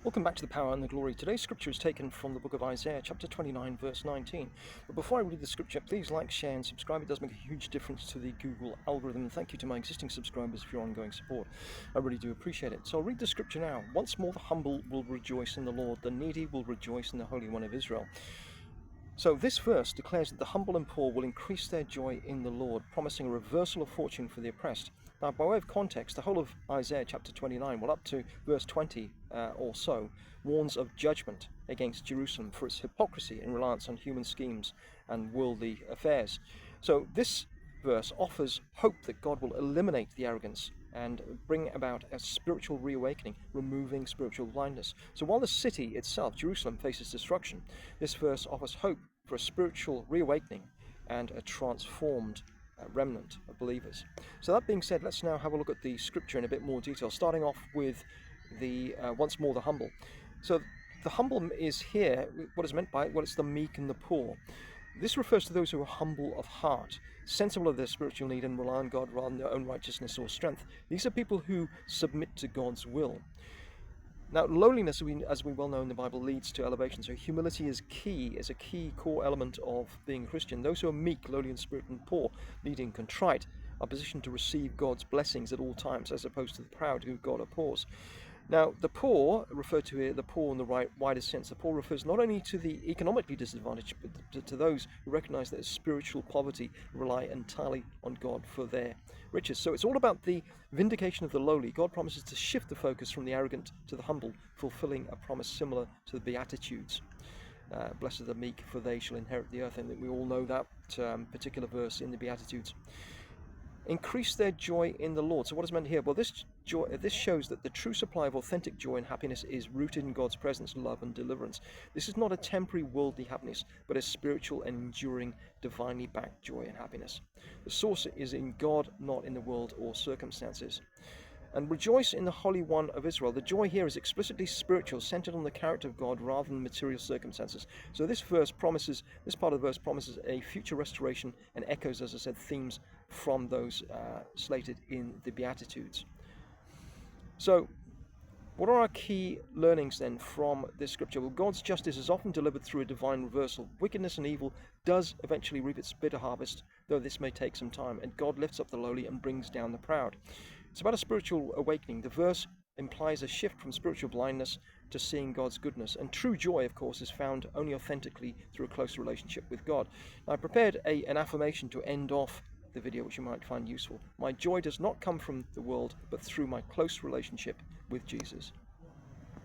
Welcome back to the Power and the Glory. Today's scripture is taken from the book of Isaiah, chapter 29, verse 19. But before I read the scripture, please like, share, and subscribe. It does make a huge difference to the Google algorithm. And thank you to my existing subscribers for your ongoing support. I really do appreciate it. So I'll read the scripture now. Once more, the humble will rejoice in the Lord, the needy will rejoice in the Holy One of Israel. So this verse declares that the humble and poor will increase their joy in the Lord, promising a reversal of fortune for the oppressed. Now, by way of context, the whole of Isaiah chapter 29, well up to verse 20 or so, warns of judgment against Jerusalem for its hypocrisy and reliance on human schemes and worldly affairs. So this verse offers hope that God will eliminate the arrogance and bring about a spiritual reawakening, removing spiritual blindness. So while the city itself, Jerusalem, faces destruction, this verse offers hope for a spiritual reawakening and a transformed remnant of believers. So that being said, let's now have a look at the scripture in a bit more detail, starting off with the once more the humble. So the humble is here, what is meant by it? Well, it's the meek and the poor. This refers to those who are humble of heart, sensible of their spiritual need and rely on God rather than their own righteousness or strength. These are people who submit to God's will. Now, lowliness, as we well know in the Bible, leads to elevation. So humility is a key core element of being a Christian. Those who are meek, lowly in spirit, and poor, needy, contrite, are positioned to receive God's blessings at all times, as opposed to the proud who God abhors. Now, the poor, referred to here, the poor in the widest sense, the poor refers not only to the economically disadvantaged, but to those who recognize that spiritual poverty rely entirely on God for their riches. So it's all about the vindication of the lowly. God promises to shift the focus from the arrogant to the humble, fulfilling a promise similar to the Beatitudes. Blessed are the meek, for they shall inherit the earth. And we all know that particular verse in the Beatitudes. Increase their joy in the Lord. So what is meant here? Well, this shows that the true supply of authentic joy and happiness is rooted in God's presence, love, and deliverance. This is not a temporary worldly happiness, but a spiritual and enduring, divinely backed joy and happiness. The source is in God, not in the world or circumstances. And rejoice in the Holy One of Israel. The joy here is explicitly spiritual, centered on the character of God rather than material circumstances. So this part of the verse promises a future restoration and echoes, as I said, themes from those slated in the Beatitudes. So what are our key learnings then from this scripture? Well, God's justice is often delivered through a divine reversal. Wickedness and evil does eventually reap its bitter harvest, though this may take some time, and God lifts up the lowly and brings down the proud. It's about a spiritual awakening. The verse implies a shift from spiritual blindness to seeing God's goodness. And true joy, of course, is found only authentically through a close relationship with God. Now, I prepared an affirmation to end off the video, which you might find useful. My joy does not come from the world, but through my close relationship with Jesus.